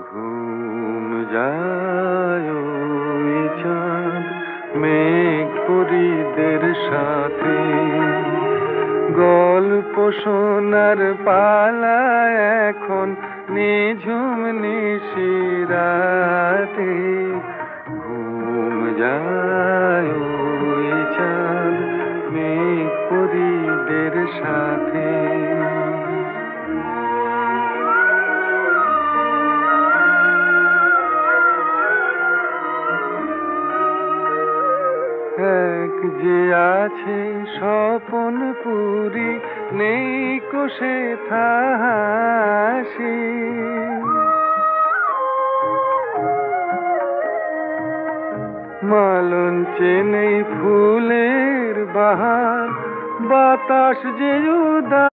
ঘুম যায় ওই চাঁদ মেঘ পরীদের সাথে, গল্প শোনার পালা এখন নিঝুম নিশিরাতে। ঘুম যায় ওই চাঁদ মেঘ পরীদের সাথে। এক যে আছে স্বপন পুরী, নেই কোষে হাসি। মালঞ্চে নেই ফুলের বাহার, বাতাস যে উদাস।